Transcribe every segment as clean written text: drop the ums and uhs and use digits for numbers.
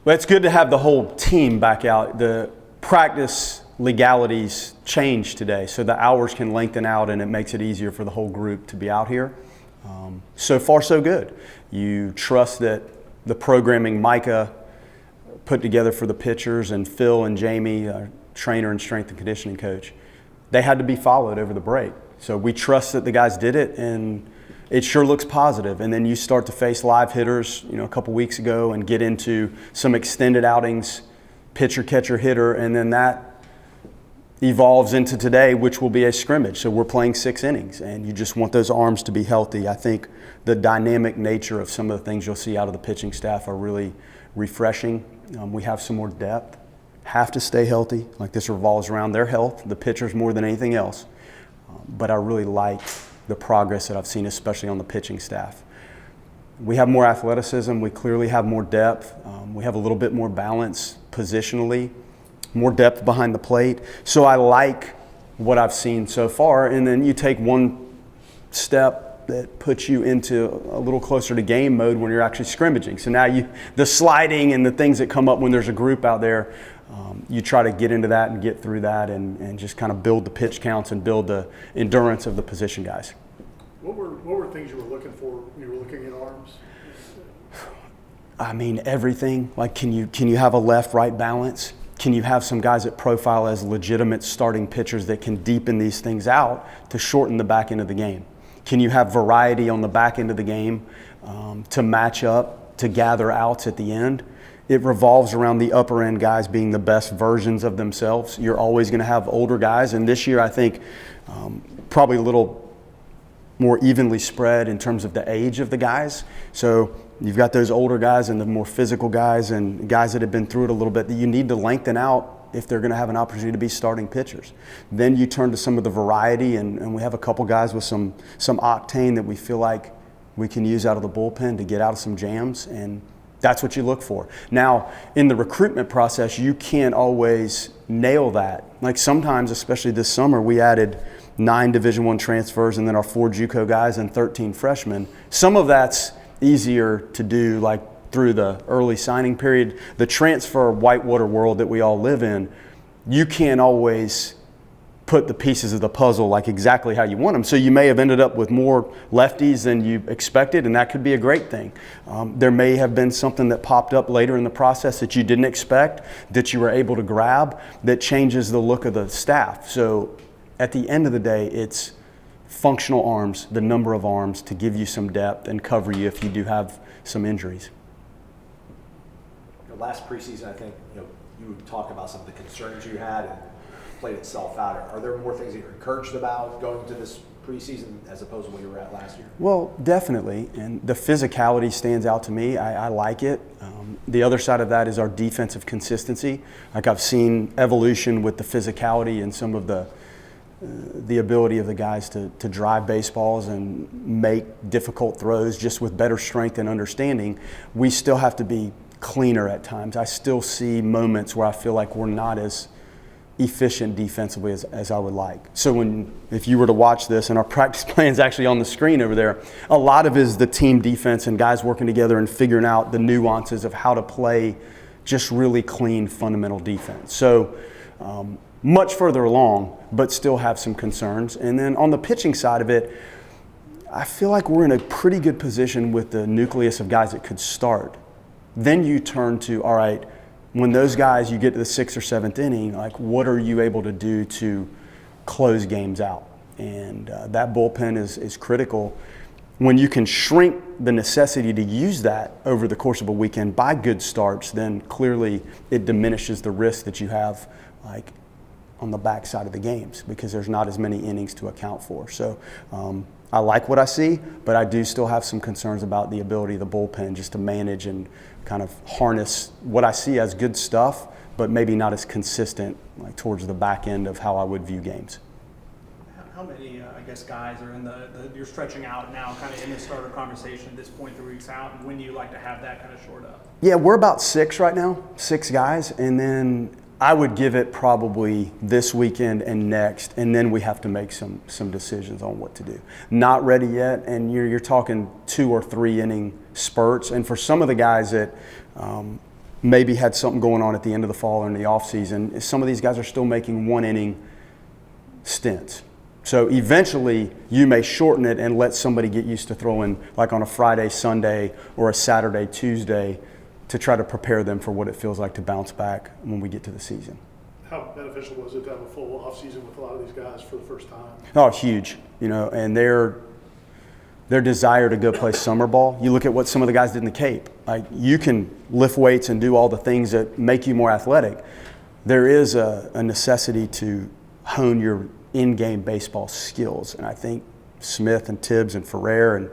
Well, it's good to have the whole team back out. The practice legalities change today, so the hours can lengthen out and it makes it easier for the whole group to be out here. So far, so good. You trust that the programming Micah put together for the pitchers and Phil and Jamie, our trainer and strength and conditioning coach, they had to be followed over the break. So we trust that the guys did it, and it sure looks positive. And then you start to face live hitters, a couple weeks ago, and get into some extended outings, pitcher, catcher, hitter, and then that evolves into today, which will be a scrimmage. So we're playing 6 innings, and you just want those arms to be healthy. I think the dynamic nature of some of the things you'll see out of the pitching staff are really refreshing. We have some more depth. Have to stay healthy. Like, this revolves around their health, the pitchers more than anything else. But I really like the progress that I've seen, especially on the pitching staff. We have more athleticism. We clearly have more depth. We have a little bit more balance positionally, more depth behind the plate. So I like what I've seen so far. And then you take one step that puts you into a little closer to game mode when you're actually scrimmaging. So now the sliding and the things that come up when there's a group out there, you try to get into that and get through that and just kind of build the pitch counts and build the endurance of the position guys. What were things you were looking for when you were looking at arms? I mean, everything. Like, can you have a left-right balance? Can you have some guys that profile as legitimate starting pitchers that can deepen these things out to shorten the back end of the game? Can you have variety on the back end of the game to match up, to gather outs at the end? It revolves around the upper end guys being the best versions of themselves. You're always going to have older guys, and this year I think probably a little more evenly spread in terms of the age of the guys. So you've got those older guys and the more physical guys and guys that have been through it a little bit that you need to lengthen out if they're going to have an opportunity to be starting pitchers. Then you turn to some of the variety, and we have a couple guys with some octane that we feel like we can use out of the bullpen to get out of some jams, and that's what you look for. Now, in the recruitment process, you can't always nail that. Like, sometimes, especially this summer, we added 9 Division I transfers and then our 4 JUCO guys and 13 freshmen. Some of that's easier to do, like through the early signing period. The transfer whitewater world that we all live in, you can't always put the pieces of the puzzle like exactly how you want them. So you may have ended up with more lefties than you expected, and that could be a great thing. There may have been something that popped up later in the process that you didn't expect, that you were able to grab, that changes the look of the staff. So at the end of the day, it's functional arms, the number of arms to give you some depth and cover you if you do have some injuries. Last preseason, I think you would talk about some of the concerns you had and played itself out. Are there more things that you're encouraged about going to this preseason as opposed to where you were at last year? Well, definitely, and the physicality stands out to me. I like it. The other side of that is our defensive consistency. Like, I've seen evolution with the physicality and some of the ability of the guys to drive baseballs and make difficult throws just with better strength and understanding. We still have to be cleaner at times. I still see moments where I feel like we're not as efficient defensively as I would like. So if you were to watch this, and our practice plan is actually on the screen over there, a lot of it is the team defense and guys working together and figuring out the nuances of how to play just really clean fundamental defense. So much further along, but still have some concerns. And then on the pitching side of it, I feel like we're in a pretty good position with the nucleus of guys that could start. Then you turn to, all right, when those guys, you get to the 6th or 7th inning, like, what are you able to do to close games out? And that bullpen is critical. When you can shrink the necessity to use that over the course of a weekend by good starts, then clearly it diminishes the risk that you have, like, on the backside of the games, because there's not as many innings to account for. So I like what I see, but I do still have some concerns about the ability of the bullpen just to manage and kind of harness what I see as good stuff, but maybe not as consistent, like, towards the back end of how I would view games. How many, guys are in you're stretching out now, kind of in the starter conversation at this point, 3 weeks out, and when do you like to have that kind of shored up? Yeah, we're about 6 right now, 6 guys, and then I would give it probably this weekend and next, and then we have to make some decisions on what to do. Not ready yet, and you're talking 2 or 3 inning spurts, and for some of the guys that maybe had something going on at the end of the fall or in the offseason. Some of these guys are still making 1-inning stints. So eventually you may shorten it and let somebody get used to throwing like on a Friday, Sunday, or a Saturday, Tuesday to try to prepare them for what it feels like to bounce back when we get to the season. How beneficial was it to have a full offseason with a lot of these guys for the first time? Oh, huge. And their desire to go play summer ball. You look at what some of the guys did in the Cape. Like, you can lift weights and do all the things that make you more athletic. There is a necessity to hone your in-game baseball skills. And I think Smith and Tibbs and Ferrer, and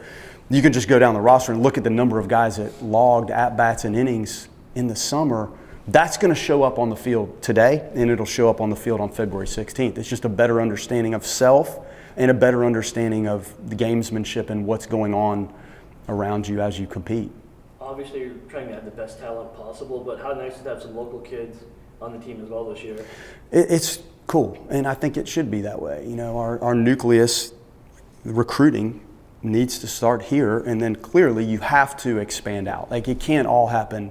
you can just go down the roster and look at the number of guys that logged at-bats and innings in the summer. That's going to show up on the field today, and it'll show up on the field on February 16th. It's just a better understanding of self and a better understanding of the gamesmanship and what's going on around you as you compete. Obviously, you're trying to have the best talent possible, but how nice is to have some local kids on the team as well this year? It's cool, and I think it should be that way. Our nucleus recruiting needs to start here, and then clearly you have to expand out. Like, it can't all happen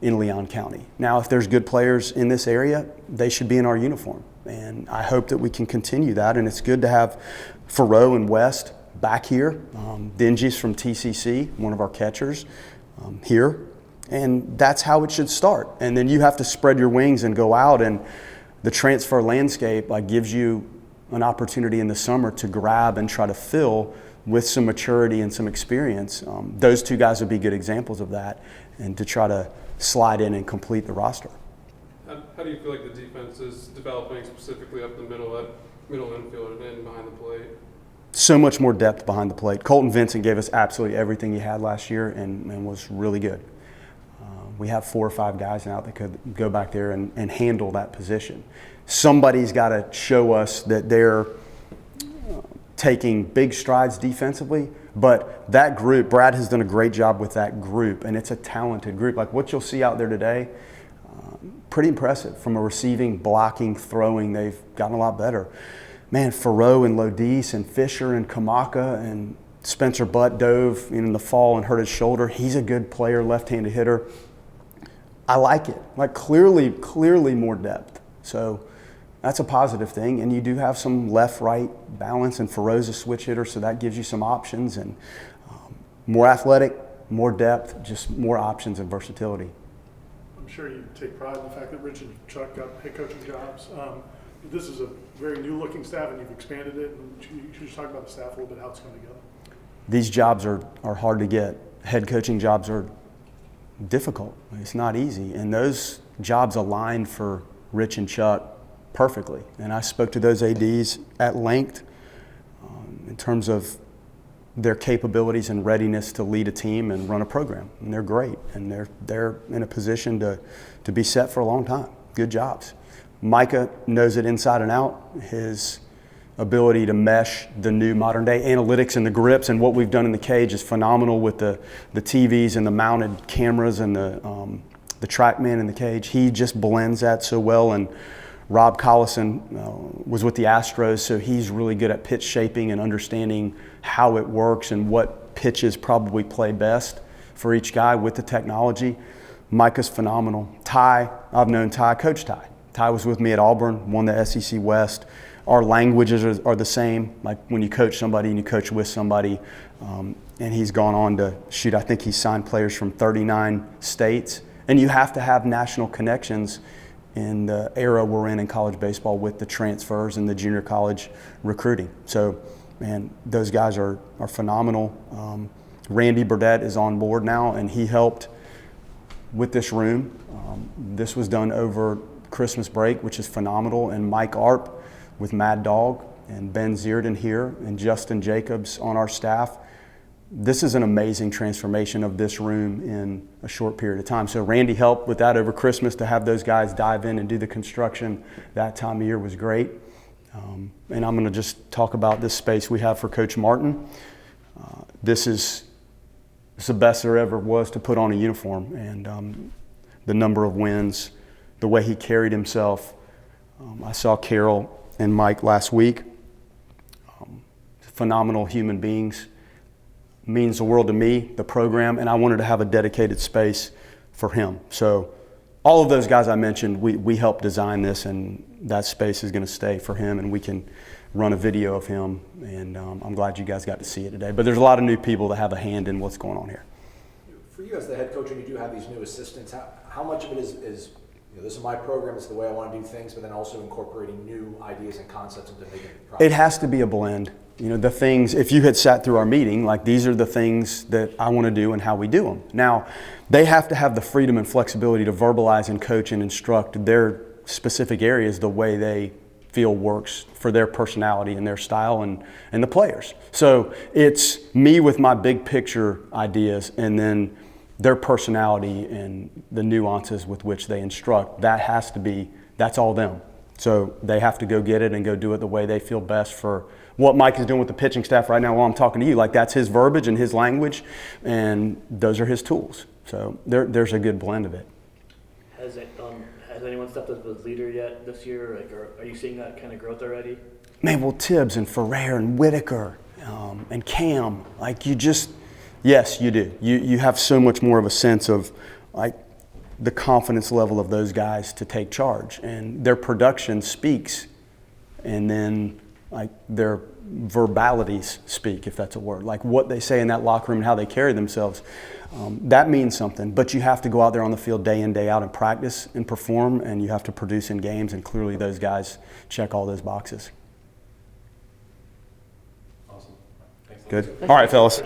in Leon County. Now, if there's good players in this area, they should be in our uniform. And I hope that we can continue that. And it's good to have Faroe and West back here. Dingy's from TCC, one of our catchers, here. And that's how it should start. And then you have to spread your wings and go out. And the transfer landscape gives you an opportunity in the summer to grab and try to fill with some maturity and some experience. Those two guys would be good examples of that, and to try to slide in and complete the roster. How do you feel like the defense is developing specifically up the middle infield and behind the plate? So much more depth behind the plate. Colton Vincent gave us absolutely everything he had last year and was really good. We have 4 or 5 guys now that could go back there and handle that position. Somebody's got to show us that they're taking big strides defensively, but that group, Brad has done a great job with that group, and it's a talented group. Like what you'll see out there today, pretty impressive. From a receiving, blocking, throwing, they've gotten a lot better. Man, Faroe and Lodis and Fisher and Kamaka and Spencer Butt dove in the fall and hurt his shoulder. He's a good player, left-handed hitter. I like it. Like clearly more depth. So that's a positive thing. And you do have some left-right balance, and Faroe's a switch hitter, so that gives you some options. And more athletic, more depth, just more options and versatility. I'm sure you take pride in the fact that Rich and Chuck got head coaching jobs. This is a very new-looking staff, and you've expanded it. And you should just talk about the staff a little bit, how it's coming together. These jobs are hard to get. Head coaching jobs are difficult. It's not easy. And those jobs align for Rich and Chuck perfectly. And I spoke to those ADs at length in terms of their capabilities and readiness to lead a team and run a program. And they're great. And they're in a position to be set for a long time. Good jobs. Micah knows it inside and out. His ability to mesh the new modern day analytics and the grips and what we've done in the cage is phenomenal with the TVs and the mounted cameras and the TrackMan in the cage. He just blends that so well. And Rob Collison was with the Astros, so he's really good at pitch shaping and understanding how it works and what pitches probably play best for each guy with the technology. Micah's phenomenal. Ty, I've known Ty, Coach Ty. Ty was with me at Auburn, won the SEC West. Our languages are the same, like when you coach somebody and you coach with somebody. And he's gone on to shoot, I think he's signed players from 39 states. And you have to have national connections in the era we're in college baseball with the transfers and the junior college recruiting. So, man, those guys are phenomenal. Randy Burdett is on board now, and he helped with this room. This was done over Christmas break, which is phenomenal. And Mike Arp with Mad Dog and Ben Zierden here and Justin Jacobs on our staff. This is an amazing transformation of this room in a short period of time. So Randy helped with that over Christmas. To have those guys dive in and do the construction that time of year was great. And I'm going to just talk about this space we have for Coach Martin. This is the best there ever was to put on a uniform, and the number of wins, the way he carried himself. I saw Carol and Mike last week. Phenomenal human beings. Means the world to me, the program, and I wanted to have a dedicated space for him. So all of those guys I mentioned, we helped design this, and that space is going to stay for him, and we can run a video of him, and I'm glad you guys got to see it today. But there's a lot of new people that have a hand in what's going on here. For you as the head coach, and you do have these new assistants, how much of it is this is my program, it's the way I want to do things, but then also incorporating new ideas and concepts into making it proper? It has to be a blend. The things, if you had sat through our meeting, like these are the things that I want to do and how we do them. Now, they have to have the freedom and flexibility to verbalize and coach and instruct their specific areas the way they feel works for their personality and their style and the players. So it's me with my big picture ideas, and then their personality and the nuances with which they instruct. That's all them. So they have to go get it and go do it the way they feel best for what Mike is doing with the pitching staff right now while I'm talking to you. Like, that's his verbiage and his language, and those are his tools. So there's a good blend of it. Has anyone stepped up as leader yet this year? Like, are you seeing that kind of growth already? Man, well, Tibbs and Ferrer and Whitaker and Cam, like yes, you do. You have so much more of a sense of like the confidence level of those guys to take charge, and their production speaks, and then like their verbalities speak, if that's a word, like what they say in that locker room and how they carry themselves. That means something, but you have to go out there on the field day in, day out and practice and perform, and you have to produce in games, and clearly those guys check all those boxes. Awesome. Thanks. Good. All right, fellas.